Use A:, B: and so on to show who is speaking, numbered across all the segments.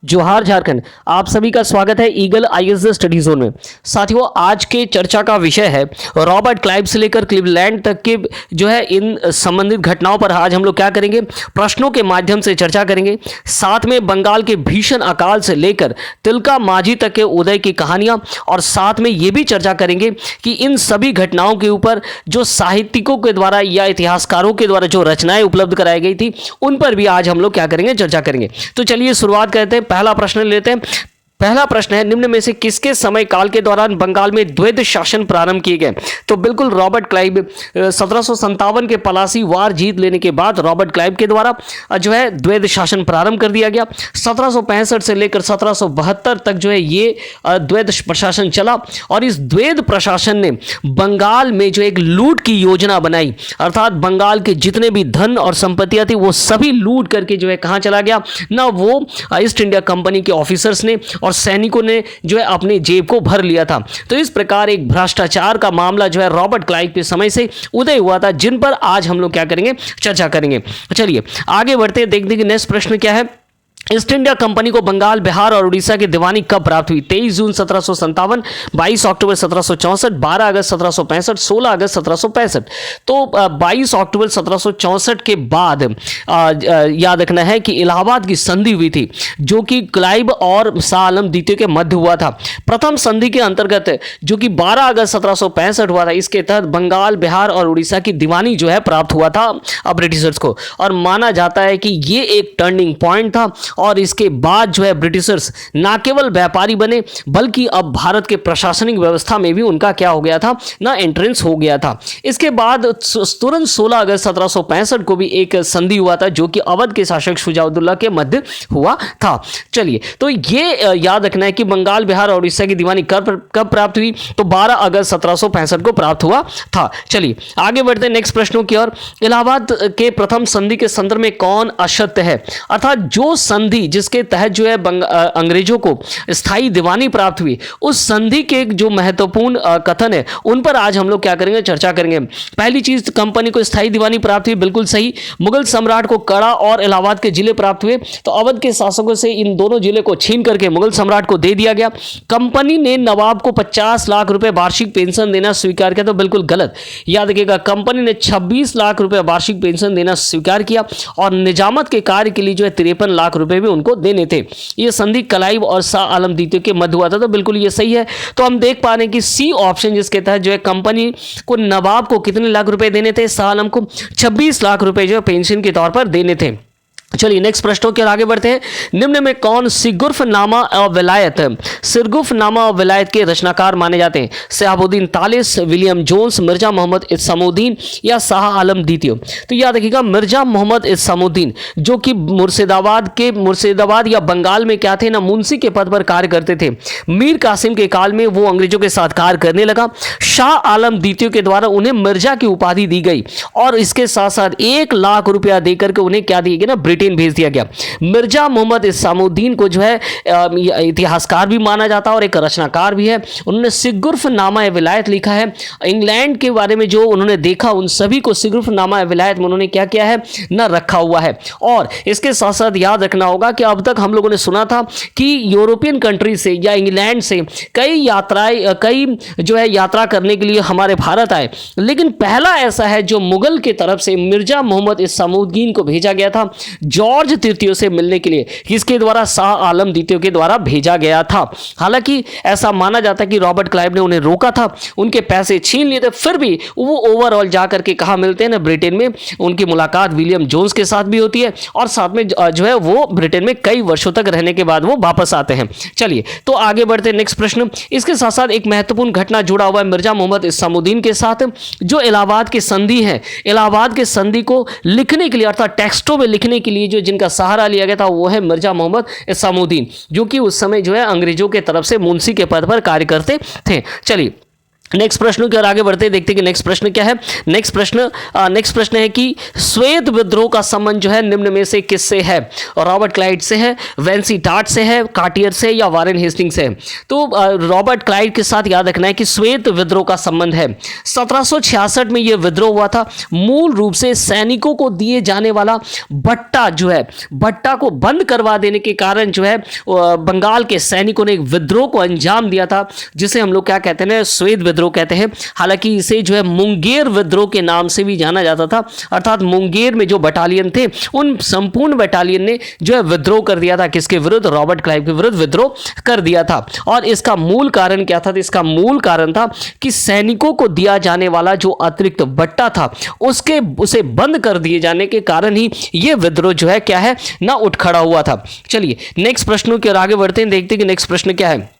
A: जोहार झारखंड। आप सभी का स्वागत है ईगल आईएएस स्टडी जोन में। साथियों, आज के चर्चा का विषय है रॉबर्ट क्लाइव से लेकर क्लीवलैंड तक के जो है इन संबंधित घटनाओं पर आज हम लोग क्या करेंगे, प्रश्नों के माध्यम से चर्चा करेंगे। साथ में बंगाल के भीषण अकाल से लेकर तिलका मांझी तक के उदय की कहानियां, और साथ में ये भी चर्चा करेंगे कि इन सभी घटनाओं के ऊपर जो साहित्यिकों के द्वारा या इतिहासकारों के द्वारा जो रचनाएं उपलब्ध कराई गई थी उन पर भी आज हम लोग क्या करेंगे, चर्चा करेंगे। तो चलिए शुरुआत करते हैं। पहला प्रश्न लेते हैं। पहला प्रश्न है, निम्न में से किसके समय काल के दौरान बंगाल में द्वैध शासन प्रारंभ किए गए? तो बिल्कुल रॉबर्ट क्लाइव। 1757 के पलासी वार जीत लेने के बाद रॉबर्ट क्लाइव के द्वारा जो है द्वैध शासन प्रारंभ कर दिया गया। 1765 से लेकर 1772 तक जो है ये द्वैध प्रशासन चला, और इस द्वैध प्रशासन ने बंगाल में जो एक लूट की योजना बनाई, अर्थात बंगाल के जितने भी धन और संपत्तियां थी वो सभी लूट करके जो है कहां चला गया ना, वो ईस्ट इंडिया कंपनी के ऑफिसर्स ने और सैनिकों ने जो है अपनी जेब को भर लिया था। तो इस प्रकार एक भ्रष्टाचार का मामला जो है रॉबर्ट क्लाइव के समय से उदय हुआ था, जिन पर आज हम लोग क्या करेंगे, चर्चा करेंगे। चलिए आगे बढ़ते हैं, देखते हैं कि नेक्स्ट प्रश्न क्या है। ईस्ट इंडिया कंपनी को बंगाल, बिहार और उड़ीसा की दीवानी कब प्राप्त हुई? 23 जून 1757, 22 अक्टूबर 1764, 12 अगस्त 1765, 16 अगस्त 1765। तो 22 अक्टूबर 1764 के बाद याद रखना है कि इलाहाबाद की संधि हुई थी, जो कि क्लाइव और शाह आलम द्वितीय के मध्य हुआ था। प्रथम संधि के अंतर्गत जो कि 12 अगस्त 1765 हुआ था, इसके तहत बंगाल, बिहार और उड़ीसा की दीवानी जो है प्राप्त हुआ था ब्रिटिशर्स को, और माना जाता है कि ये एक टर्निंग पॉइंट था। और इसके बाद जो है ब्रिटिशर्स ना केवल व्यापारी बने, बल्कि अब भारत के प्रशासनिक व्यवस्था में भी उनका क्या हो गया था ना, एंट्रेंस हो गया था। इसके बाद तुरंत 16 अगस्त 1765 को भी एक संधि हुआ था, जो कि अवध के शासक शुजाउद्दौला के मध्य हुआ था। चलिए, तो ये याद रखना है कि बंगाल, बिहार और उड़ीसा की दीवानी कब प्राप्त हुई? तो 12 अगस्त 1765 को प्राप्त हुआ था। चलिए आगे बढ़ते हैं नेक्स्ट प्रश्नों की ओर। इलाहाबाद के प्रथम संधि के संदर्भ में कौन असत्य है? अर्थात जो संधि जिसके तहत जो है अंग्रेजों को स्थायी दीवानी प्राप्त हुई, उस संधि के जो महत्वपूर्ण कथन है उन पर आज हम लोग क्या करेंगे, चर्चा करेंगे। पहली चीज, कंपनी को स्थायी दीवानी प्राप्त हुई, बिल्कुल सही। मुगल सम्राट को कड़ा और इलाहाबाद के जिले प्राप्त हुए, तो अवध के शासकों से इन दोनों जिले को छीन करके मुगल सम्राट को दे दिया गया। कंपनी ने नवाब को 50 लाख रुपए वार्षिक पेंशन देना स्वीकार किया, तो बिल्कुल गलत। याद रखिएगा, कंपनी ने 26 लाख रुपए वार्षिक पेंशन देना स्वीकार किया, और निजामत के कार्य के लिए जो है 53 लाख रुपए भी उनको देने थे। ये संधि क्लाइव और शाह आलम द्वितीय के मध्य हुआ था, तो बिल्कुल ये सही है। तो हम देख पा रहे हैं कि सी ऑप्शन, जिसके तहत जो है कंपनी को नवाब को कितने लाख रुपए देने थे, शाह आलम को 26 लाख रुपए जो है पेंशन के तौर पर देने थे। चलिए नेक्स्ट प्रश्नों के आगे बढ़ते हैं। निम्न में कौन सिरगुफनामा और विलायत, सिरगुफनामा और विलायत के रचनाकार माने जाते हैं? शहाबुद्दीन तालिस, विलियम जोन्स, मिर्जा मोहम्मद इसामुद्दीन या शाह आलम द्वितीय? तो याद रखिएगा, मिर्जा मोहम्मद इसामुद्दीन, जो कि मुर्शिदाबाद या बंगाल में क्या थे ना, मुंशी के पद पर कार्य करते थे। मीर कासिम के काल में वो अंग्रेजों के साथ कार्य करने लगा। शाह आलम द्वितीय के द्वारा उन्हें मिर्जा की उपाधि दी गई, और इसके साथ साथ 1 लाख रुपया देकर के उन्हें क्या दिया गया ना, ब्रिटेन भेज दिया गया। मिर्जा मोहम्मद इसामुद्दीन को जो है इतिहासकार भी माना जाता है और एक रचनाकार भी है। उन्होंने सिरगुफनामा विलायत लिखा है। इंग्लैंड के बारे में जो उन्होंने देखा, उन सभी को सिरगुफनामा विलायत में उन्होंने क्या किया है ना, रखा हुआ है। और इसके साथ साथ याद रखना होगा कि अब तक हम लोगों ने सुना था कि यूरोपियन कंट्री से या इंग्लैंड से कई जो है यात्रा करने के लिए हमारे भारत आए, लेकिन पहला ऐसा है जो मुगल के तरफ से मिर्जा मोहम्मद इसामुद्दीन को भेजा गया था जॉर्ज तृतीय से मिलने के लिए, किसके द्वारा, शाह आलम द्वितीय के द्वारा भेजा गया था। हालांकि ऐसा माना जाता है कि रॉबर्ट क्लाइव ने उन्हें रोका था, उनके पैसे छीन लिए थे, फिर भी वो ओवरऑल जाकर के कहां मिलते हैं ना, ब्रिटेन में। उनकी मुलाकात विलियम जोन्स के साथ भी होती है, और साथ में जो है वो ब्रिटेन में कई वर्षों तक रहने के बाद वो वापस आते हैं। चलिए तो आगे बढ़ते हैं नेक्स्ट प्रश्न। इसके साथ साथ एक महत्वपूर्ण घटना जुड़ा हुआ है मिर्जा मोहम्मद इसामुद्दीन के साथ, जो इलाहाबाद की संधि है। इलाहाबाद के संधि को लिखने के लिए, अर्थात टेक्स्टों में लिखने के लिए जो जिनका सहारा लिया गया था, वो है मिर्जा मोहम्मद इसामुद्दीन, जो कि उस समय जो है अंग्रेजों के तरफ से मुंशी के पद पर कार्य करते थे। चलिए नेक्स्ट प्रश्न की ओर आगे बढ़ते हैं, देखते हैं कि नेक्स्ट प्रश्न क्या है। नेक्स्ट प्रश्न है कि श्वेत विद्रोह का संबंध जो है निम्न में से किससे है? रॉबर्ट क्लाइव से है, वेंसी टाट से है, कार्टियर से, या वारेन हेस्टिंग्स से है? तो रॉबर्ट क्लाइव के साथ याद रखना है कि श्वेत विद्रोह का संबंध है। 1766 में यह विद्रोह हुआ था। मूल रूप से सैनिकों को दिए जाने वाला भट्टा जो है, भट्टा को बंद करवा देने के कारण जो है बंगाल के सैनिकों ने एक विद्रोह को अंजाम दिया था, जिसे हम लोग क्या कहते हैं, श्वेत विद्रोह कहते हैं। हालांकि इसे जो है मुंगेर विद्रोह के नाम से भी जाना जाता था, अर्थात मुंगेर में जो बटालियन थे उन संपूर्ण बटालियन ने जो है विद्रोह कर दिया था। किसके विरुद्ध? रॉबर्ट क्लाइव के विरुद्ध विद्रोह कर दिया था। और इसका मूल कारण क्या था? तो इसका मूल कारण था कि सैनिकों को दिया जाने वाला जो अतिरिक्त भत्ता था उसे बंद कर दिए जाने के कारण ही यह विद्रोह जो है क्या है ना उठ खड़ा हुआ था। चलिए नेक्स्ट प्रश्नों की ओर आगे बढ़ते हैं, देखते हैं कि नेक्स्ट प्रश्न क्या है।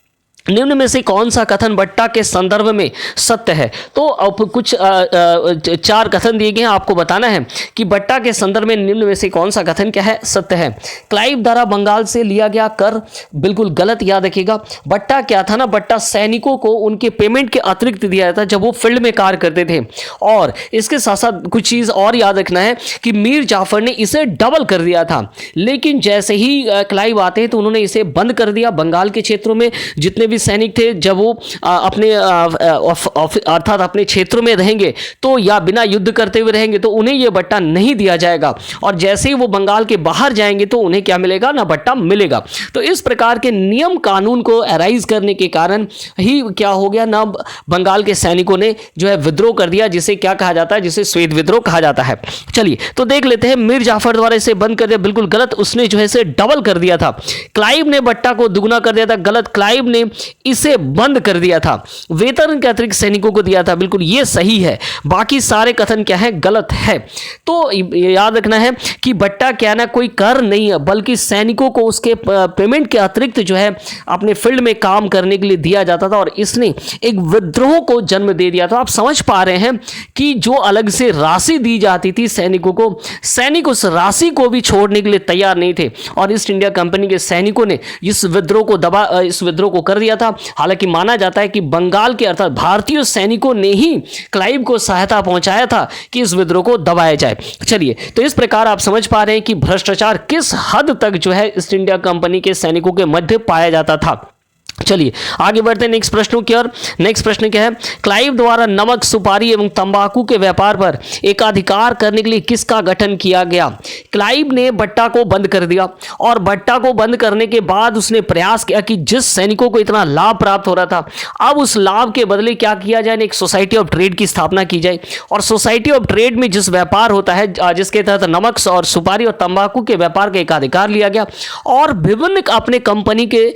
A: निम्न में से कौन सा कथन भट्टा के संदर्भ में सत्य है? तो अब कुछ 4 कथन दिए गए हैं, आपको बताना है कि भट्टा के संदर्भ में निम्न में से कौन सा कथन क्या है, सत्य है। क्लाइव द्वारा बंगाल से लिया गया कर बिल्कुल गलत, याद रखिएगा। भट्टा क्या था ना, भट्टा सैनिकों को उनके पेमेंट के अतिरिक्त दिया जाता जब वो फील्ड में कार्य करते थे। और इसके साथ साथ कुछ चीज और याद रखना है कि मीर जाफर ने इसे डबल कर दिया था, लेकिन जैसे ही क्लाइव आते हैं तो उन्होंने इसे बंद कर दिया। बंगाल के क्षेत्रों में जितने भी सैनिक थे जब वो अपने अर्थात अपने क्षेत्रों में रहेंगे तो या बिना युद्ध करते हुए रहेंगे तो उन्हें यह भट्टा नहीं दिया जाएगा, और जैसे ही वो बंगाल के बाहर जाएंगे तो उन्हें क्या मिलेगा ना, भट्टा मिलेगा। तो इस प्रकार के नियम कानून को अराइज करने के कारण ही क्या हो गया ना, बंगाल के सैनिकों ने जो है विद्रोह कर दिया, जिसे क्या कहा जाता है, जिसे श्वेत विद्रोह कहा जाता है। चलिए तो देख लेते हैं। मीर जाफर द्वारा इसे बंद कर दिया, बिल्कुल गलत। उसने जो है इसे डबल कर दिया था। क्लाइव ने भट्टा को दुगना कर दिया था, गलत। क्लाइव ने इसे बंद कर दिया था, वेतन के अतिरिक्त सैनिकों को दिया था, बिल्कुल ये सही है। बाकी सारे कथन क्या है, गलत है। तो याद रखना है कि भट्टा क्या ना कोई कर नहीं है, बल्कि सैनिकों को उसके पेमेंट के अतिरिक्त जो है अपने फील्ड में काम करने के लिए दिया जाता था, और इसने एक विद्रोह को जन्म दे दिया था। आप समझ पा रहे हैं कि जो अलग से राशि दी जाती थी सैनिकों को, सैनिक उस राशि को भी छोड़ने के लिए तैयार नहीं थे, और ईस्ट इंडिया कंपनी के सैनिकों ने इस विद्रोह को कर दिया था। हालांकि माना जाता है कि बंगाल के अर्थात भारतीय सैनिकों ने ही क्लाइव को सहायता पहुंचाया था कि इस विद्रोह को दबाया जाए। चलिए तो इस प्रकार आप समझ पा रहे हैं कि भ्रष्टाचार किस हद तक जो है ईस्ट इंडिया कंपनी के सैनिकों के मध्य पाया जाता था। चलिए आगे बढ़ते हैं नेक्स्ट प्रश्नों की ओर। नेक्स्ट प्रश्न क्या है, क्लाइव द्वारा नमक, सुपारी एवं तंबाकू के व्यापार पर एकाधिकार करने के लिए किसका गठन किया गया? क्लाइव ने भट्टा को बंद कर दिया, और भट्टा को बंद करने के बाद उसने प्रयास किया कि जिस सैनिकों को इतना लाभ प्राप्त हो रहा था, अब उस लाभ के बदले क्या किया जाए, एक सोसाइटी ऑफ ट्रेड की स्थापना की जाए। और सोसाइटी ऑफ ट्रेड में जिस व्यापार होता है, जिसके तहत नमक और सुपारी और तंबाकू के व्यापार का एकाधिकार लिया गया, और विभिन्न अपने कंपनी के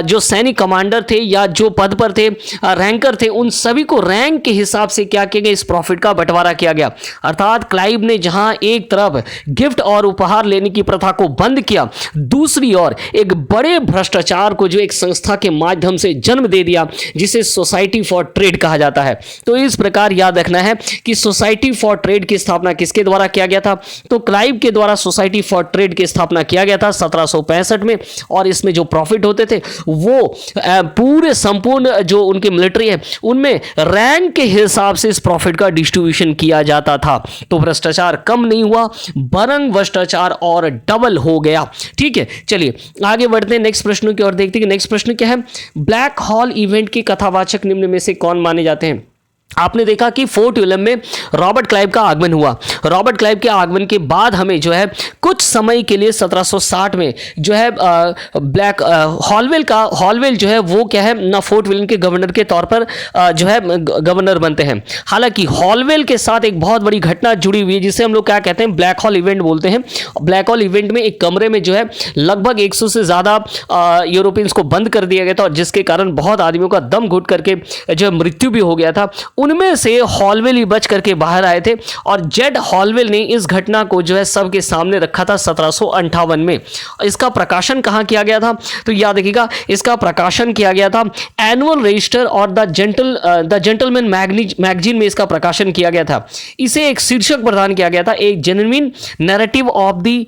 A: जो सैनिक कमांडर थे या जो पद पर थे, रैंकर थे, उन सभी को रैंक के हिसाब से क्या किया गया, इस प्रॉफिट का बंटवारा किया गया। अर्थात क्लाइव ने जहां एक तरफ गिफ्ट और उपहार लेने की प्रथा को बंद किया, दूसरी ओर एक बड़े भ्रष्टाचार को जो एक संस्था के माध्यम से जन्म दे दिया, जिसे सोसाइटी फॉर ट्रेड कहा जाता है। तो इस प्रकार याद रखना है कि सोसाइटी फॉर ट्रेड की स्थापना किसके द्वारा किया गया था? तो क्लाइव के द्वारा सोसाइटी फॉर ट्रेड की स्थापना किया गया था 1765 में, और इसमें जो प्रॉफिट होते थे वो पूरे संपूर्ण जो उनकी मिलिट्री है उनमें रैंक के हिसाब से इस प्रॉफिट का डिस्ट्रीब्यूशन किया जाता था। तो भ्रष्टाचार कम नहीं हुआ, बरंग भ्रष्टाचार और डबल हो गया। ठीक है, चलिए आगे बढ़ते हैं नेक्स्ट प्रश्न की ओर, देखते हैं कि नेक्स्ट प्रश्न क्या है। ब्लैक हॉल इवेंट के कथावाचक निम्न में से कौन माने जाते हैं? आपने देखा कि फोर्ट विलियम में रॉबर्ट क्लाइव का आगमन हुआ। रॉबर्ट क्लाइव के आगमन के बाद हमें जो है कुछ समय के लिए 1760 में जो है ब्लैक हॉलवेल जो है वो क्या है ना, फोर्ट विलियम के गवर्नर के तौर पर जो है गवर्नर बनते हैं। हालांकि हॉलवेल के साथ एक बहुत बड़ी घटना जुड़ी हुई है, जिसे हम लोग क्या कहते हैं, ब्लैक हॉल इवेंट बोलते हैं। ब्लैक हॉल इवेंट में एक कमरे में जो है लगभग 100 से ज़्यादा यूरोपियंस को बंद कर दिया गया था, और जिसके कारण बहुत आदमियों का दम घुट करके जो मृत्यु भी हो गया था। उनमें से हॉलवेल ही बच करके बाहर आए थे और जेड हॉलवेल ने इस घटना को जो है सबके सामने रखा था 1758 में। इसका प्रकाशन कहाँ किया गया था, तो याद रखिएगा इसका प्रकाशन किया गया था एनुअल रजिस्टर और द जेंटलमैन मैगजीन में इसका प्रकाशन किया गया था। इसे एक शीर्षक प्रदान किया गया था, एक genuine narrative of the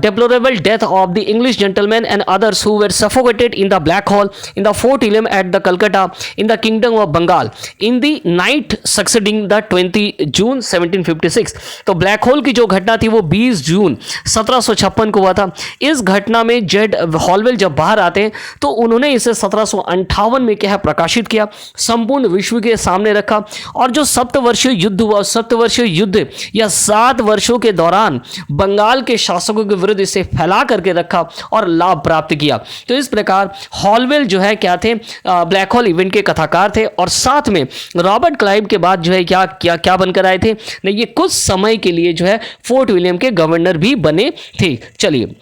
A: deplorable death of the English gentleman and others who were suffocated in the black hole in the fort William at the Calcutta in the kingdom of Bengal in the night succeeding the 20 June 1756। तो black hole की जो घटना थी वो 20 June 1756 को हुआ था। इस घटना में जेड हॉलवेल जब बाहर आते हैं तो उन्होंने इसे 1758 में क्या है प्रकाशित किया, संपूर्ण विश्व के सामने रखा और जो सप्तवर्षीय युद्ध हुआ, सप्तवर्षीय युद्ध या 7 वर्षों के दौरान बंगाल के शासकों के विरुद्ध इसे फैला करके रखा और लाभ प्राप्त किया। तो इस प्रकार हॉलवेल जो है क्या थे, ब्लैक होल इवेंट के कथाकार थे और साथ में रॉबर्ट क्लाइव के बाद जो है क्या क्या क्या बनकर आए थे, नहीं ये कुछ समय के लिए जो है फोर्ट विलियम के गवर्नर भी बने थे। चलिए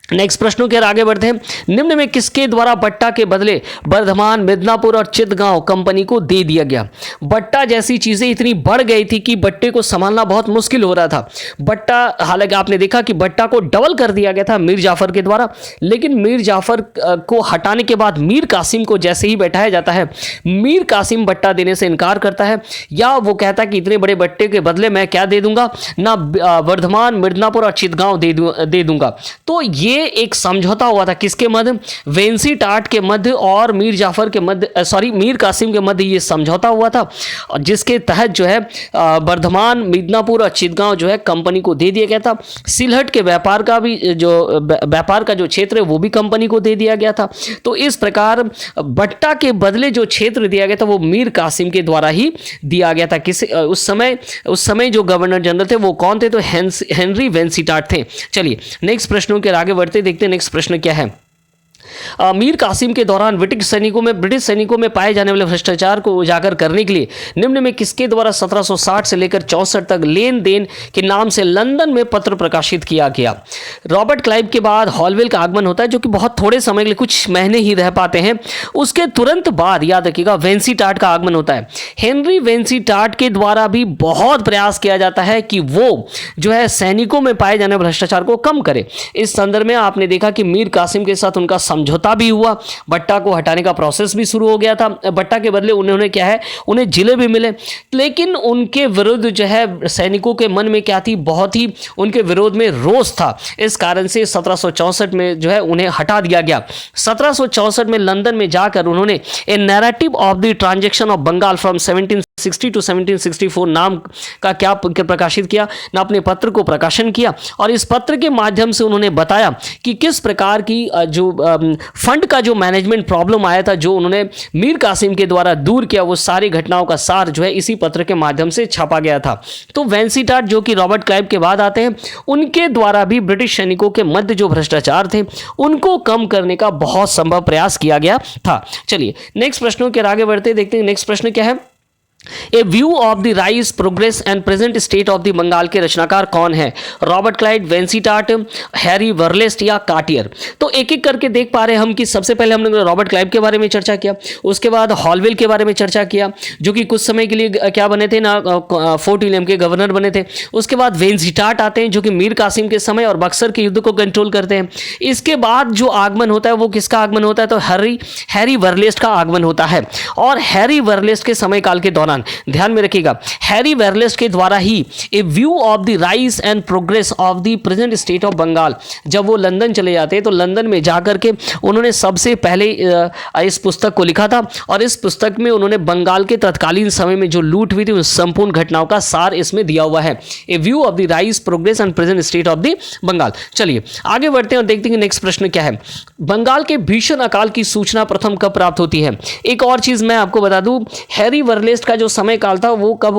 A: नेक्स्ट प्रश्नों के आगे बढ़ते हैं। निम्न में किसके द्वारा बट्टा के बदले बर्धमान, मिदनापुर और चितगांव कंपनी को दे दिया गया। बट्टा जैसी चीजें इतनी बढ़ गई थी कि बट्टे को संभालना बहुत मुश्किल हो रहा था। बट्टा, हालांकि आपने देखा कि बट्टा को डबल कर दिया गया था मीर जाफर के द्वारा, लेकिन मीर जाफर को हटाने के बाद मीर कासिम को जैसे ही बैठाया जाता है, मीर कासिम बट्टा देने से इनकार करता है या वो कहता है कि इतने बड़े बट्टे के बदले मैं क्या दे दूंगा ना, बर्धमान, मिदनापुर और चितगांव दे दूंगा। तो ये एक समझौता हुआ था किसके मध्य, वेंसी टाट के मध्य और मीर जाफर के मध्य, मीर कासिम के मध्य ये समझौता हुआ था, जिसके तहत जो है बर्धमान, मिदनापुर और चितगांव जो है कंपनी को दे दिया गया था। सिलहट के व्यापार का जो क्षेत्र है वो भी कंपनी को दे दिया गया था। तो इस प्रकार बट्टा के बदले जो क्षेत्र दिया गया था वो मीर कासिम के द्वारा ही दिया गया था। उस समय जो गवर्नर जनरल थे वो कौन थे, तो हेनरी वेंसी टाट थे। चलिए नेक्स्ट प्रश्नों के आगे बढ़ते देखते हैं नेक्स्ट प्रश्न क्या है। मीर कासिम के दौरान ब्रिटिश सैनिकों में पाए जाने वाले भ्रष्टाचार को उजागर करने के लिए निम्न में किसके द्वारा 1760 से लेकर 64 तक लेन देन के नाम से लंदन में पत्र प्रकाशित किया गया। रॉबर्ट क्लाइव के बाद हॉलवेल का आगमन होता है जो कि बहुत थोड़े समय के लिए, कुछ महीने ही रह पाते हैं। उसके तुरंत बाद याद रखिएगा वेंसी टाट का आगमन होता है। हेनरी वेंसी टाट के द्वारा भी बहुत प्रयास किया जाता है कि वो जो है सैनिकों में पाए जाने वाले भ्रष्टाचार को कम करे। इस संदर्भ में आपने देखा कि मीर कासिम के साथ उनका समझौता भी हुआ, बट्टा को हटाने का प्रोसेस भी शुरू हो गया था। बट्टा के बदले उन्होंने क्या है, उन्हें जिले भी मिले, लेकिन उनके विरुद्ध जो है सैनिकों के मन में क्या थी, बहुत ही उनके विरोध में रोष था। इस कारण से 1764 में जो है उन्हें हटा दिया गया। 1764 में लंदन में जाकर उन्होंने a narrative of the transaction of Bengal from 1760 to 1764 नाम का क्या प्रकाशित किया ना, अपने पत्र को प्रकाशन किया और इस पत्र के माध्यम से उन्होंने बताया कि किस प्रकार की जो फंड का जो मैनेजमेंट प्रॉब्लम आया था, जो उन्होंने मीर कासिम के द्वारा दूर किया, वो सारी घटनाओं का सार जो है इसी पत्र के माध्यम से छापा गया था। तो वेंसी टाट जो कि रॉबर्ट क्लाइव के बाद आते हैं, उनके द्वारा भी ब्रिटिश सैनिकों के मध्य जो भ्रष्टाचार थे उनको कम करने का बहुत संभव प्रयास किया गया था। चलिए नेक्स्ट प्रश्नों के आगे बढ़ते देखते हैं नेक्स्ट प्रश्न क्या है। A view of the rise, progress and present state of the Bengal के रचनाकार कौन है? रॉबर्ट क्लाइव, वेंसी टाट, हैरी वर्लेस्ट या कार्टियर? तो एक एक करके देख पा रहे हैं हम कि सबसे पहले हमने रॉबर्ट क्लाइव के बारे में चर्चा किया, उसके बाद हॉलवेल के बारे में चर्चा किया जो कि कुछ समय के लिए क्या बने थे ना, फोर्ट विलियम के गवर्नर बने थे। उसके बाद वेंसी टाट आते हैं जो कि मीर कासिम के समय और बक्सर के युद्ध को कंट्रोल करते हैं। इसके बाद जो आगमन होता है वो किसका आगमन होता है, तो हैरी वर्लेस्ट का आगमन होता है। और हैरी वर्लेस्ट के समय काल के दौरान ध्यान में रखिएगा, हैरी वर्लेस्ट के द्वारा ही a view of the rise and progress of the present state of Bengal, जब वो लंदन चले जाते हैं तो लंदन में जाकर के उन्होंने सबसे पहले इस पुस्तक को लिखा था और इस पुस्तक में उन्होंने बंगाल के तत्कालीन समय में जो लूट हुई थी उन संपूर्ण घटनाओं का सार इसमें दिया हुआ है। A view of the rise, progress and present state of the Bengal. चलिए आगे बढ़ते हैं और देखते हैं नेक्स्ट प्रश्न क्या है। बंगाल के भीषण अकाल की सूचना प्रथम कब प्राप्त होती है? एक और चीज मैं आपको बता दूं, हैरी वर्लेस्ट का जो समय काल था वो कब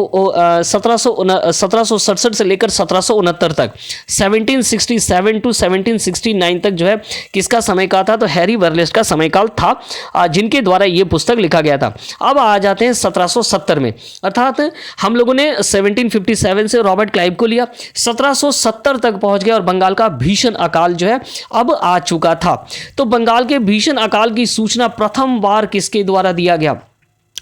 A: 1767 से लेकर 1769 तक, 1767 टू 1769 तक जो है किसका समय काल था, तो हैरी वर्लेस्ट का समय काल था जिनके द्वारा ये पुस्तक लिखा गया था। अब आ जाते हैं 1770 में, अर्थात हम लोगों ने 1757 से रॉबर्ट क्लाइव को लिया, 1770 तक पहुंच गए और बंगाल का भीषण अकाल जो है अब आ चुका था। तो बंगाल के भीषण अकाल की सूचना प्रथम बार किसके द्वारा दिया गया?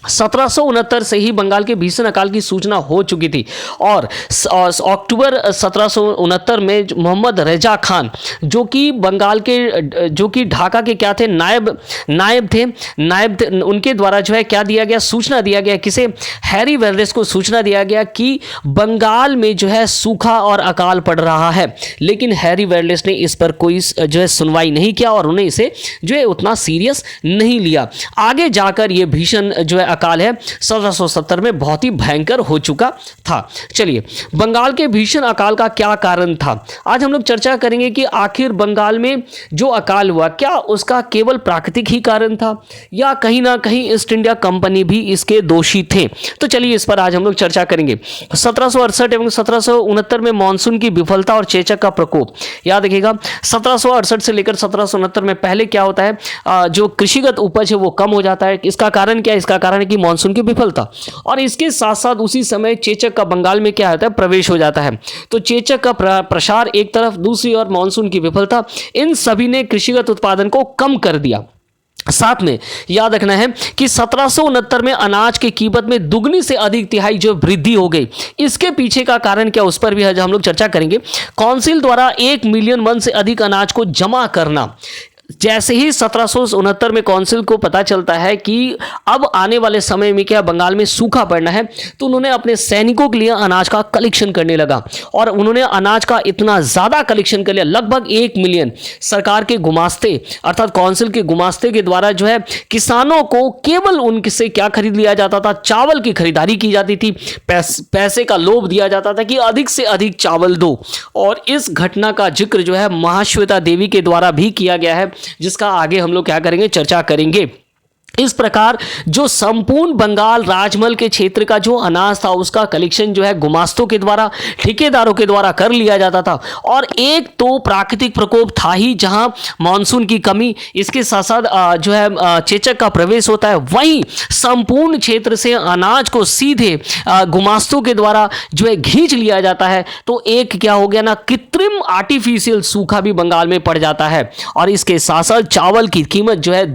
A: 1769 से ही बंगाल के भीषण अकाल की सूचना हो चुकी थी और अक्टूबर 1769 में मोहम्मद रेजा खान जो कि बंगाल के जो कि ढाका के क्या थे नायब थे उनके द्वारा जो है क्या दिया गया, सूचना दिया गया, किसे, हैरी वेल्डेस को सूचना दिया गया कि बंगाल में जो है सूखा और अकाल पड़ रहा है। लेकिन हैरी वेल्डेस ने इस पर कोई जो है सुनवाई नहीं किया और उन्हें इसे जो है उतना सीरियस नहीं लिया। आगे जाकर ये भीषण जो है अकाल है 1770 में बहुत ही भयंकर हो चुका था। चलिए, बंगाल के भीषण अकाल का क्या कारण था, आज हम लोग चर्चा करेंगे कि आखिर बंगाल में जो अकाल हुआ क्या उसका केवल प्राकृतिक ही कारण था या कहीं ना कहीं ईस्ट इंडिया कंपनी भी इसके दोषी थे। तो चलिए इस पर आज हम लोग चर्चा करेंगे। 1768 एवं 1769 में मानसून की विफलता और चेचक का प्रकोप, याद रखिएगा 1768 से लेकर 1769 में पहले क्या होता है, जो कृषिगत उपज है वो कम हो जाता है। इसका कारण क्या है, इसका कारण है कि मानसून की विफलता, और इसके साथ साथ उसी समय चेचक का बंगाल में क्या होता है, प्रवेश हो जाता है। तो चेचक का प्रसार एक तरफ, दूसरी ओर मानसून की विफलता, इन सभी ने कृषिगत उत्पादन को कम कर दिया। साथ में याद रखना है कि 1769 में अनाज की कीमत में दुगनी से अधिक तिहाई जो वृद्धि हो गई। इसके पीछे का कारण क्या, उस पर भी हम लोग चर्चा करेंगे। काउंसिल द्वारा 1 मिलियन मन से अधिक अनाज को जमा करना, जैसे ही 1769 में काउंसिल को पता चलता है कि अब आने वाले समय में क्या बंगाल में सूखा पड़ना है, तो उन्होंने अपने सैनिकों के लिए अनाज का कलेक्शन करने लगा और उन्होंने अनाज का इतना ज़्यादा कलेक्शन कर लिया, लगभग 1 मिलियन। सरकार के गुमास्ते अर्थात काउंसिल के गुमास्ते के द्वारा जो है किसानों को केवल उनसे क्या खरीद लिया जाता था, चावल की खरीदारी की जाती थी। पैसे का लोभ दिया जाता था कि अधिक से अधिक चावल दो, और इस घटना का जिक्र जो है महाश्वेता देवी के द्वारा भी किया गया है, जिसका आगे हम लोग क्या करेंगे, चर्चा करेंगे। इस प्रकार जो संपूर्ण बंगाल राजमहल के क्षेत्र का जो अनाज था उसका कलेक्शन जो है गुमास्तों के द्वारा, ठेकेदारों के द्वारा कर लिया जाता था। और एक तो प्राकृतिक प्रकोप था ही जहां मानसून की कमी, इसके साथ साथ जो है चेचक का प्रवेश होता है, वहीं संपूर्ण क्षेत्र से अनाज को सीधे गुमास्तों के द्वारा जो है खींच लिया जाता है। तो एक क्या हो गया ना, कृत्रिम आर्टिफिशियल सूखा भी बंगाल में पड़ जाता है। और इसके साथ साथ चावल की कीमत जो है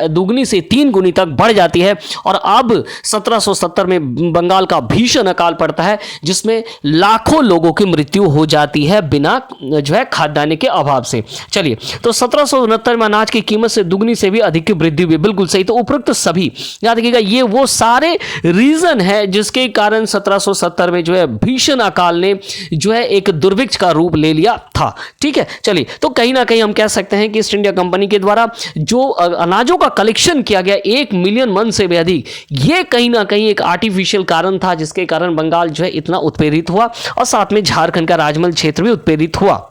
A: दुगनी से 3 गुनी तक बढ़ जाती है। और अब 1770 में बंगाल का भीषण अकाल पड़ता है, जिसमें लाखों लोगों की मृत्यु हो जाती है बिना जो है खाद्यान्न के अभाव से। चलिए, तो 1769 में अनाज की कीमत से दुगनी से भी अधिक की वृद्धि हुई, बिल्कुल सही। तो उपरोक्त सभी याद रखिएगा, ये वो सारे रीजन है जिसके कारण 1770 में जो है भीषण अकाल ने जो है एक दुर्भिक्ष का रूप ले लिया था। ठीक है, चलिए, तो कहीं ना कहीं हम कह सकते हैं कि ईस्ट इंडिया कंपनी के द्वारा जो अनाजों का कलेक्शन किया गया 1 मिलियन मन से भी अधिक, ये कहीं ना कहीं एक आर्टिफिशियल कारण था, जिसके कारण बंगाल जो है इतना उत्प्रेरित हुआ और साथ में झारखंड का राजमहल क्षेत्र भी उत्प्रेरित हुआ।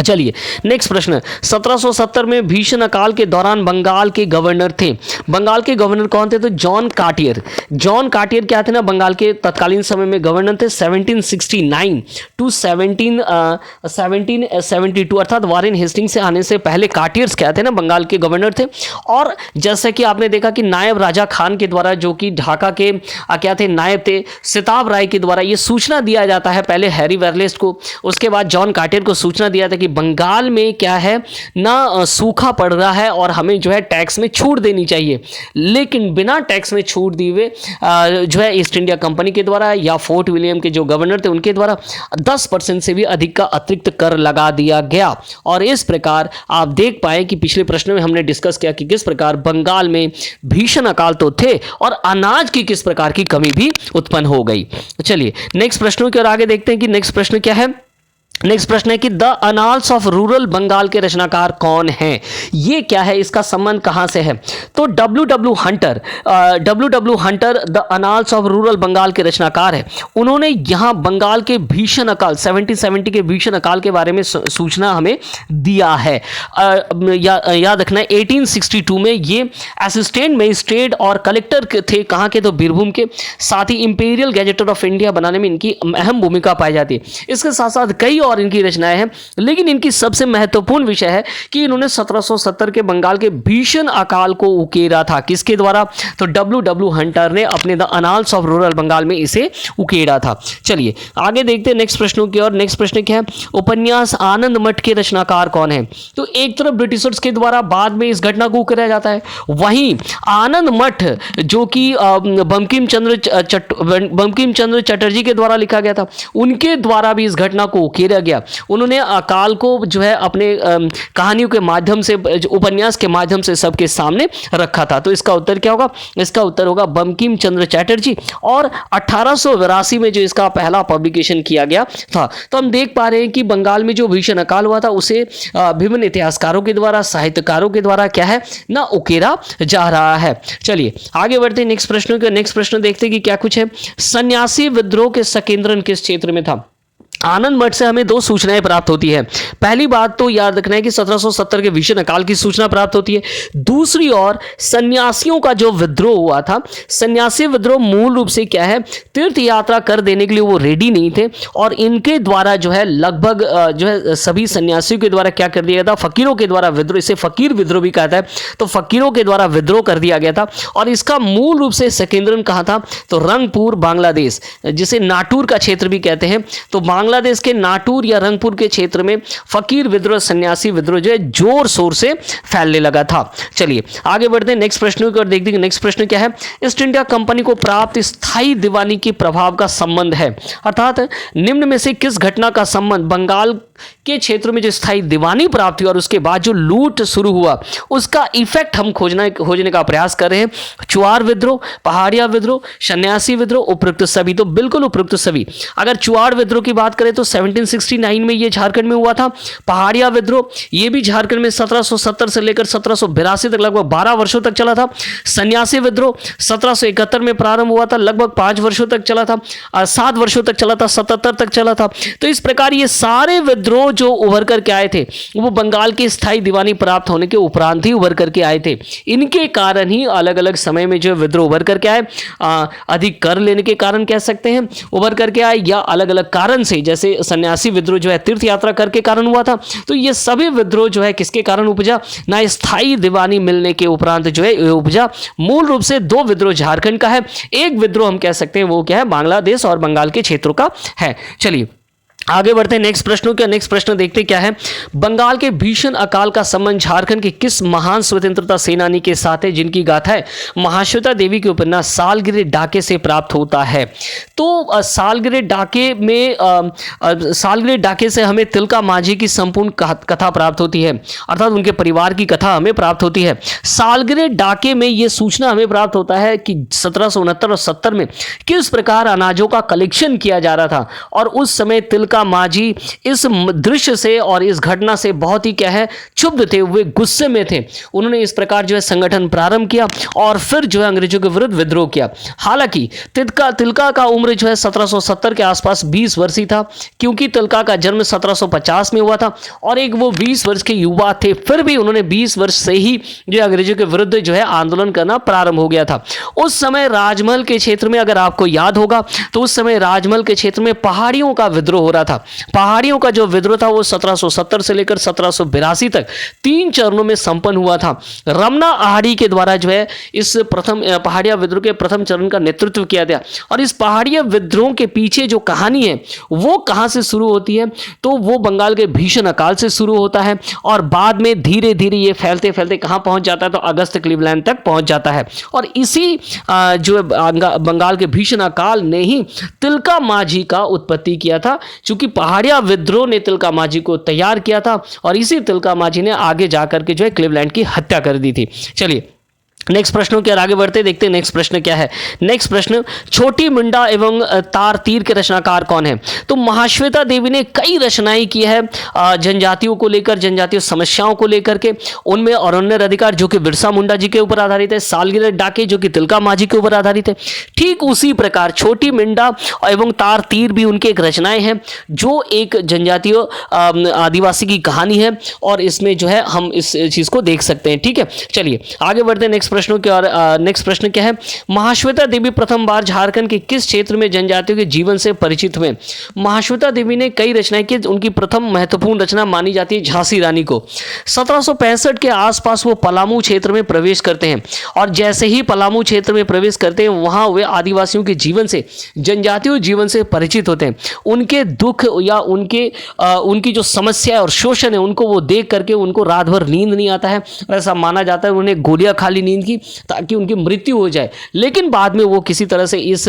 A: चलिए, नेक्स्ट प्रश्न। 1770 में भीषण अकाल के दौरान बंगाल के गवर्नर थे। बंगाल के गवर्नर कौन थे? तो जॉन कार्टियर। जॉन कार्टियर क्या थे ना, बंगाल के तत्कालीन समय में गवर्नर थे 1769 टू 1772, अर्थात वारेन हेस्टिंग्स से आने से पहले कार्टियर्स क्या थे ना, बंगाल के गवर्नर थे। और जैसे कि आपने देखा कि नायब राजा खान के द्वारा, जो कि ढाका के क्या थे, नायब थे, सिताब राय के द्वारा ये सूचना दिया जाता है, पहले हैरी वेल्डेस को, उसके बाद जॉन कार्टियर को सूचना दिया था कि बंगाल में क्या है ना, सूखा पड़ रहा है और हमें जो है टैक्स में छूट देनी चाहिए। लेकिन बिना टैक्स में छूट दिए हुए जो है ईस्ट इंडिया कंपनी के द्वारा या फोर्ट विलियम के जो गवर्नर थे उनके द्वारा 10% से भी अधिक का अतिरिक्त कर लगा दिया गया। और इस प्रकार आप देख पाए कि पिछले प्रश्न में हमने डिस्कस किया कि किस प्रकार बंगाल में भीषण अकाल तो थे और अनाज की किस प्रकार की कमी भी उत्पन्न हो गई। चलिए, नेक्स्ट प्रश्नों की ओर आगे देखते हैं कि नेक्स्ट प्रश्न क्या है। नेक्स्ट प्रश्न है कि the annals of rural Bengal के रचनाकार कौन हैं? ये क्या है, इसका संबंध कहां से है? तो W W Hunter the annals of rural Bengal के रचनाकार है। उन्होंने यहां बंगाल के भीषण अकाल 1770 के भीषण अकाल के बारे में सूचना हमें दिया है। याद रखना 1862 में ये असिस्टेंट मजिस्ट्रेट और कलेक्टर थे, कहां के? तो बीरभूम के। साथ ही इंपीरियल गैजेटर ऑफ इंडिया बनाने में इनकी अहम भूमिका पाई जाती है। इसके साथ साथ कई और इनकी रचनाएं हैं, लेकिन इनकी सबसे महत्वपूर्ण विषय है कि इन्होंने 1770 के बंगाल के भीषण अकाल को उकेरा था। किसके द्वारा? तो W हंटर ने अपने the annals of rural Bengal में इसे उकेरा था। चलिए आगे देखते हैं नेक्स्ट प्रश्नों की ओर। नेक्स्ट प्रश्न क्या है? उपन्यास आनंद मठ के रचनाकार कौन है? तो एक तरफ ब्रिटिशर्स के द्वारा बाद में इस घटना को उकेरा जाता है, वहीं आनंद मठ जो कि बंकिम चंद्र चटर्जी के द्वारा लिखा गया था, उनके द्वारा भी इस घटना को उकेरा गया। उन्होंने अकाल को जो है अपने कहानियों के माध्यम से, उपन्यास के माध्यम से सबके सामने रखा था। तो इसका उत्तर क्या होगा? इसका उत्तर होगा बंकिम चंद्र चटर्जी, और 1882 में जो इसका पहला पब्लिकेशन किया गया था। तो हम देख पा रहे हैं कि बंगाल में जो भीषण अकाल हुआ था उसे विभिन्न इतिहासकारों के द्वारा, साहित्यकारों के द्वारा क्या है ना, उकेरा जा रहा है। चलिए आगे बढ़ते हैं नेक्स्ट प्रश्न के। नेक्स्ट प्रश्न देखते हैं कि क्या कुछ है। सन्यासी विद्रोह के संकेंद्रण किस क्षेत्र में था? आनंद मठ से हमें 2 सूचनाएं प्राप्त होती है। पहली बात तो याद रखना है कि 1770 के भीषण अकाल की सूचना प्राप्त होती है। दूसरी ओर सन्यासियों का जो विद्रोह हुआ था, सन्यासी विद्रोह मूल रूप से क्या है, तीर्थ यात्रा कर देने के लिए वो रेडी नहीं थे, और इनके द्वारा जो है लगभग जो है सभी सन्यासियों के द्वारा क्या कर दिया गया था, फकीरों के द्वारा विद्रोह, इसे फकीर विद्रोह भी कहता है, तो फकीरों के द्वारा विद्रोह कर दिया गया था। और इसका मूल रूप से संकेंद्रण कहाँ था? तो रंगपुर, बांग्लादेश, जिसे नाटूर का क्षेत्र भी कहते हैं। तो बांग्लादेश के नाटूर या रंगपुर के क्षेत्र में फकीर विद्रोह, सन्यासी विद्रोह जो है जोर शोर से फैलने लगा था। चलिए आगे बढ़ते हैं नेक्स्ट प्रश्न को और देखते हैं नेक्स्ट प्रश्न क्या है। ईस्ट इंडिया कंपनी को प्राप्त स्थायी दीवानी के प्रभाव का संबंध है, अर्थात निम्न में से किस घटना का संबंध बंगाल के क्षेत्र में जो स्थायी दीवानी प्राप्त हुई और उसके बाद जो लूट शुरू हुआ उसका इफेक्ट हम खोजने का प्रयास कर रहे हैं। चुआर विद्रोह, पहाड़िया विद्रोह, सन्यासी विद्रोह, उपरोक्त सभी। तो बिल्कुल उपरोक्त सभी। अगर चुआर विद्रोह की बात करें तो 1769 में ये झारखंड में हुआ था। पहाड़िया विद्रोह ये भी झारखंड में 1770 से लेकर 1782 तक लगभग 12 वर्षों तक चला था। सन्यासी विद्रोह 1771 में प्रारंभ हुआ था, लगभग 5 वर्षों तक चला था, 7 वर्षों तक चला था, 77 तक चला था। तो इस प्रकार ये सारे विद्रोह जो उभर करके आए थे वो बंगाल की स्थायी दीवानी प्राप्त होने के उपरांत ही उभर करके आए थे। इनके कारण ही अलग अलग समय में जो विद्रोह उभर करके आए, अधिक कर लेने के कारण कह सकते हैं उभर करके आए, या अलग अलग कारण से, जैसे सन्यासी विद्रोह जो है तीर्थ यात्रा करके कारण हुआ था। तो ये सभी विद्रोह जो है किसके कारण उपजा ना, स्थायी दीवानी मिलने के उपरांत जो है उपजा। मूल रूप से 2 विद्रोह झारखंड का है, एक विद्रोह हम कह सकते हैं वो क्या है, बांग्लादेश और बंगाल के क्षेत्रों का है। चलिए आगे बढ़ते हैं नेक्स्ट प्रश्नों के। नेक्स्ट प्रश्न देखते क्या है। बंगाल के भीषण अकाल का संबंध झारखंड के किस महान स्वतंत्रता सेनानी के साथ है जिनकी गाथाएं महाश्वेता देवी के उपन्यास सालगिरह डाके से प्राप्त होता है? तो सालगिरह डाके से हमें तिलका माझी की संपूर्ण कथा प्राप्त होती है, अर्थात उनके परिवार की कथा हमें प्राप्त होती है। सालगिरह डाके में यह सूचना हमें प्राप्त होता है कि 1769 और 70 में किस प्रकार अनाजों का कलेक्शन किया जा रहा था, और उस समय तिलका माझी इस दृश्य से और इस घटना से बहुत ही क्या है क्षुब्ध थे, वे गुस्से में थे। उन्होंने इस प्रकार जो है संगठन प्रारंभ किया और फिर जो है अंग्रेजों के विरुद्ध विद्रोह किया। हालांकि तिलका का उम्र जो है 1770 के आसपास 20 वर्ष ही था, क्योंकि तिलका का जन्म 1750 में हुआ था और एक वो 20 वर्ष के युवा थे। फिर भी उन्होंने 20 वर्ष से ही जो अंग्रेजों के विरुद्ध जो है आंदोलन करना प्रारंभ हो गया था। उस समय राजमहल के क्षेत्र में, अगर आपको याद होगा तो उस समय राजमहल के क्षेत्र में पहाड़ियों का विद्रोह हो रहा था। पहाड़ियों का जो विद्रोह था वो 1770 से लेकर 1782 तक 3 चरणों में संपन्न हुआ था। रमना आहाड़ी के द्वारा जो है इस प्रथम पहाड़िया विद्रोह के प्रथम चरण का नेतृत्व किया गया। और इस पहाड़िया विद्रोह के पीछे जो कहानी है वो कहां से शुरू होती है, तो वो बंगाल के भीषण अकाल से शुरू होता है और बाद में धीरे धीरे ये फैलते फैलते कहां पहुंच जाता है, तो अगस्त क्लीवलैंड तक पहुंच जाता है। और इसी जो बंगाल के भीषण अकाल ने ही तिलका माझी का उत्पत्ति किया था, क्योंकि पहाड़िया विद्रोह ने तिलका माझी को तैयार किया था और इसी तिलका माझी ने आगे जाकर के जो है क्लीवलैंड की हत्या कर दी थी। चलिए नेक्स्ट प्रश्नों के आगे बढ़ते देखते हैं नेक्स्ट प्रश्न क्या है। नेक्स्ट प्रश्न, छोटी मुंडा एवं तार तीर के रचनाकार कौन है? तो महाश्वेता देवी ने कई रचनाएं की है जनजातियों को लेकर, जनजातीय समस्याओं को लेकर के। उनमें अरण्य अधिकार जो कि बिरसा मुंडा जी के ऊपर आधारित है, सालगिरह डाके जो कि तिलका माझी के ऊपर आधारित है। ठीक उसी प्रकार छोटी मुंडा एवं तार तीर भी उनके एक रचनाएं हैं जो एक जनजातीय आदिवासी की कहानी है और इसमें जो है हम इस चीज को देख सकते हैं। ठीक है, चलिए आगे बढ़ते हैं नेक्स्ट प्रश्न प्रश्नों की और नेक्स्ट प्रश्न क्या है, महाश्वेता देवी प्रथम बार झारखंड के किस क्षेत्र में जनजातियों के जीवन से परिचित हुए? महाश्वेता देवी ने कई रचनाएं की, उनकी प्रथम महत्वपूर्ण रचना मानी जाती है झांसी रानी को। 1765 के आसपास वो पलामू क्षेत्र में प्रवेश करते हैं और जैसे ही पलामू क्षेत्र में प्रवेश करते हैं वहां वे आदिवासियों के जीवन से, जनजातीय जीवन से परिचित होते हैं। उनके दुख या उनकी जो समस्या है और शोषण है उनको वो देख करके उनको रात भर नींद नहीं आता है। ऐसा माना जाता है उन्होंने गोलियां खा ली नींद की ताकि उनकी मृत्यु हो जाए, लेकिन बाद में वो किसी तरह से इस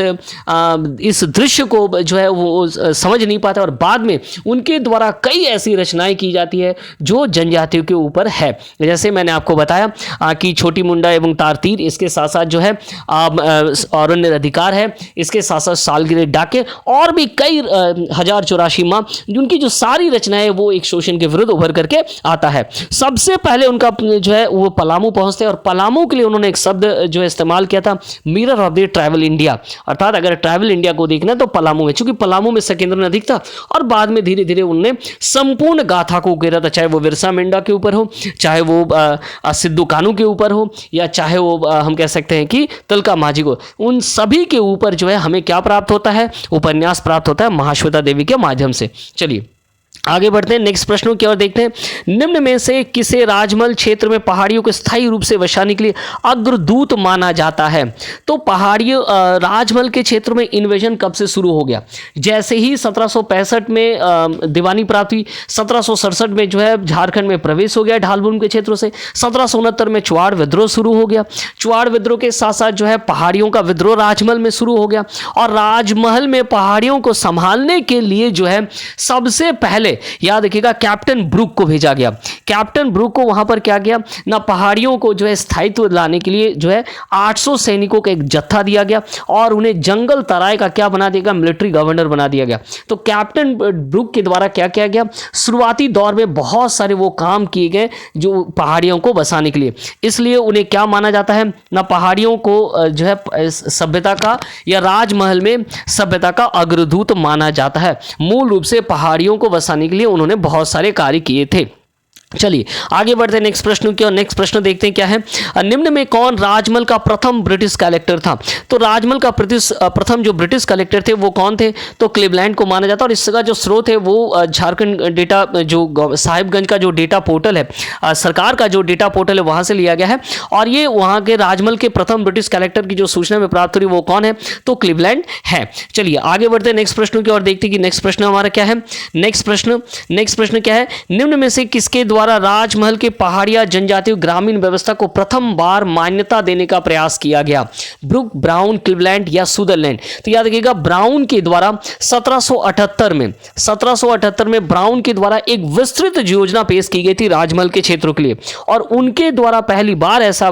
A: दृश्य को जो है वो समझ नहीं पाते और बाद में उनके द्वारा कई ऐसी रचनाएं की जाती है जो जनजातियों के ऊपर है। जैसे मैंने आपको बताया कि छोटी मुंडा एवं तारतीर, इसके साथ साथ जो है अरण्य अधिकार है, इसके साथ साथ सालगिरह डाके और भी कई 1084 माह, जिनकी जो सारी रचनाएं वो एक शोषण के विरुद्ध उभर करके आता है। सबसे पहले उनका जो है वो पलामू पहुंचते हैं और पलामू के लिए उन्होंने एक शब्द जो है इस्तेमाल किया था, mirror of the tribal India, अर्थात अगर ट्राइबल इंडिया को देखना तो पलामू में, चूंकि पलामू में सकेंद्र नदी था और बाद में धीरे धीरे उन्होंने संपूर्ण गाथा को घेरा था, चाहे वो बिरसा मुंडा के ऊपर हो, चाहे वो सिद्धू कानू के ऊपर हो, या चाहे वो हम कह सकते हैं कि तिलका माझी को, उन सभी के ऊपर जो है हमें क्या प्राप्त होता है, उपन्यास प्राप्त होता है महाश्वेता देवी के माध्यम से। चलिए आगे बढ़ते हैं, नेक्स्ट प्रश्नों की ओर देखते हैं। निम्न में से किसे राजमहल क्षेत्र में पहाड़ियों को स्थायी रूप से बसाने के लिए अग्रदूत माना जाता है? तो पहाड़ियों राजमहल के क्षेत्र में इन्वेजन कब से शुरू हो गया? जैसे ही 1765 में दीवानी प्राप्त हुई, 1767 में जो है झारखंड में प्रवेश हो गया ढालभूमि के क्षेत्रों से, 1769 में चुआड़ विद्रोह शुरू हो गया, चुआड़ विद्रोह के साथ साथ जो है पहाड़ियों का विद्रोह राजमहल में शुरू हो गया और राजमहल में पहाड़ियों को संभालने के लिए जो है सबसे पहले याद रखिएगा कैप्टन ब्रुक को भेजा गया। कैप्टन ब्रुक को वहां पर क्या गया ना, पहाड़ियों को जो है स्थायित्व लाने के लिए जो है 800 सैनिकों का एक जत्था दिया गया और उन्हें जंगल तराई का क्या बना दिया गया, मिलिट्री गवर्नर बना दिया गया। तो कैप्टन ब्रुक के द्वारा क्या किया गया, शुरुआती दौर में बहुत सारे वो काम किए गए जो पहाड़ियों को बसाने के लिए, इसलिए उन्हें क्या माना जाता है ना, पहाड़ियों को जो है सभ्यता का या राजमहल में सभ्यता का अग्रदूत माना जाता है। मूल रूप से पहाड़ियों को बसाने के लिए उन्होंने बहुत सारे कार्य किए थे। चलिए आगे बढ़ते हैं नेक्स्ट प्रश्न की और नेक्स्ट प्रश्न देखते हैं क्या है, निम्न में कौन राजमहल का प्रथम ब्रिटिश कलेक्टर था? तो राजमहल का प्रथम जो ब्रिटिश कलेक्टर थे वो कौन थे? तो क्लीवलैंड को माना जाता है और इसका जो स्रोत है वो झारखंड डेटा जो साहिबगंज का जो डेटा पोर्टल है, सरकार का जो डेटा पोर्टल है वहां से लिया गया है और ये वहां के राजमहल के प्रथम ब्रिटिश कलेक्टर की जो सूचना में प्राप्त हुई वो कौन है? तो क्लीवलैंड है। चलिए आगे बढ़ते हैं नेक्स्ट प्रश्न की और देखते हैं कि नेक्स्ट प्रश्न हमारा क्या है। नेक्स्ट प्रश्न क्या है, निम्न में से किसके द्वारा राजमहल के पहाड़िया जनजातीय ग्रामीण व्यवस्था को प्रथम बार मान्यता देने का प्रयास किया गया? ब्रुक, ब्राउन, क्लीवलैंड या सुदरलैंड? तो याद रखिएगा ब्राउन के द्वारा 1778 में ब्राउन के द्वारा एक विस्तृत योजना पेश की गई थी राजमहल के क्षेत्रों के लिए और उनके द्वारा पहली बार ऐसा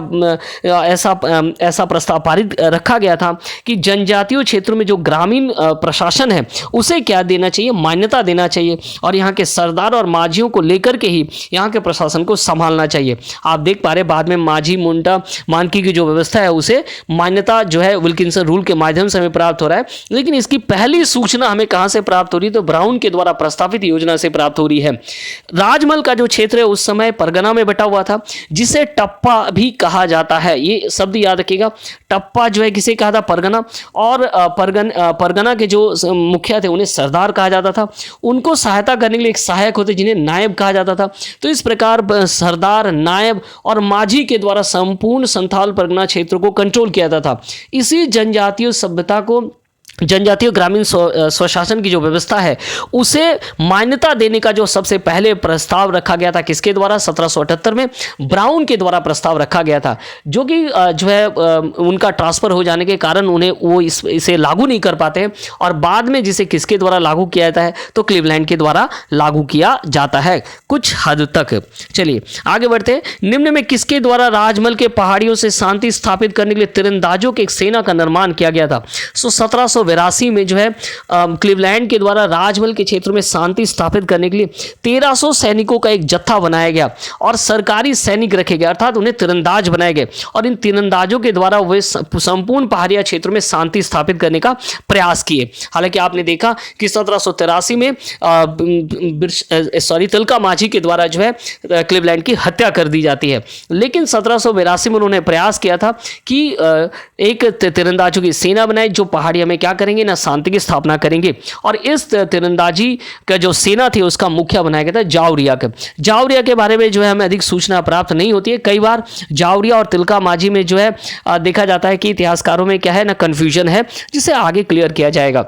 A: प्रस्ताव पारित रखा गया था कि जनजातीय क्षेत्रों में जो ग्रामीण प्रशासन है उसे क्या देना चाहिए, मान्यता देना चाहिए और यहाँ के सरदार और माझियों को लेकर के ही यहाँ के प्रशासन को संभालना चाहिए। आप देख पा रहे बाद में माझी मुंडा मानकी की जो व्यवस्था है उसे मान्यता जो है विल्किंसन रूल के माध्यम से हमें प्राप्त हो रहा है, लेकिन इसकी पहली सूचना हमें कहां से प्राप्त हो रही है? तो ब्राउन के द्वारा प्रस्तावित योजना से प्राप्त हो रही है। राजमहल का जो क्षेत्र है उस समय परगना में बटा हुआ था जिसे टप्पा भी कहा जाता है। ये शब्द याद रखिएगा, टप्पा जो है किसे कहा था? परगना। और परगना के जो मुखिया थे उन्हें सरदार कहा जाता था, उनको सहायता करने के लिए एक सहायक होते जिन्हें नायब कहा जाता था। तो इस प्रकार सरदार, नायब और माझी के द्वारा संपूर्ण संथाल परगना क्षेत्र को कंट्रोल किया जाता था। इसी जनजातीय सभ्यता को, जनजातीय ग्रामीण स्वशासन की जो व्यवस्था है उसे मान्यता देने का जो सबसे पहले प्रस्ताव रखा गया था किसके द्वारा? 1778 में ब्राउन के द्वारा प्रस्ताव रखा गया था, जो कि जो है उनका ट्रांसफर हो जाने के कारण उन्हें वो इसे लागू नहीं कर पाते हैं और बाद में जिसे किसके द्वारा लागू किया जाता है? तो क्लीवलैंड के द्वारा लागू किया जाता है कुछ हद तक। चलिए आगे बढ़ते हैं। निम्न में किसके द्वारा राजमहल के पहाड़ियों से शांति स्थापित करने के लिए तीरंदाजों की एक सेना का निर्माण किया गया था? 1700 1782 में जो है क्लीवलैंड के द्वारा राजमहल के क्षेत्र में शांति स्थापित करने के लिए 1300 सैनिकों का एक जत्था बनाया गया और सरकारी सैनिक रखे गए, अर्थात उन्हें तीरंदाज बनाए गए और इन तीरंदाजों के द्वारा वे संपूर्ण पहाड़िया क्षेत्र में शांति स्थापित करने का प्रयास किए। हालांकि आपने देखा कि 1783 में तिलका मांझी के द्वारा जो है क्लीवलैंड की हत्या कर दी जाती है। लेकिन 1782 में उन्होंने प्रयास किया था कि एक तीरंदाजों की सेना बनाए जो पहाड़िया में क्या करेंगे ना, शांति की स्थापना करेंगे। और इस तीरंदाजी का जो सेना थी उसका मुखिया बनाया गया था जावरिया के बारे में जो है हमें अधिक सूचना प्राप्त नहीं होती है। कई बार जावरिया और तिलका मांझी में जो है देखा जाता है कि इतिहासकारों में क्या है ना, कंफ्यूजन है, जिसे आगे क्लियर किया जाएगा।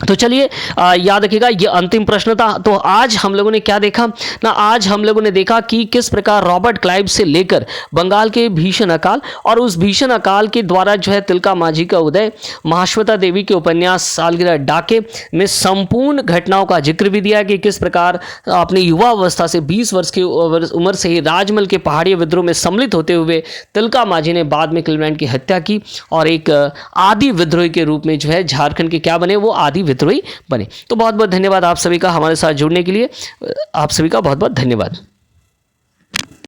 A: तो चलिए याद रखिएगा ये अंतिम प्रश्न था। तो आज हम लोगों ने क्या देखा ना, आज हम लोगों ने देखा कि किस प्रकार रॉबर्ट क्लाइव से लेकर बंगाल के भीषण अकाल और उस भीषण अकाल के द्वारा जो है तिलका मांझी का उदय, महाश्वेता देवी के उपन्यास सालगिरह डाके में संपूर्ण घटनाओं का जिक्र भी दिया कि किस प्रकार अपनी युवा अवस्था से 20 वर्ष की उम्र से ही राजमहल के पहाड़ी विद्रोह में सम्मिलित होते हुए तिलका मांझी ने बाद में क्लीवलैंड की हत्या की और एक आदि विद्रोही के रूप में जो है झारखंड के क्या बने, वो आदि विद्रोही बने। तो बहुत बहुत धन्यवाद आप सभी का हमारे साथ जुड़ने के लिए। आप सभी का बहुत बहुत धन्यवाद।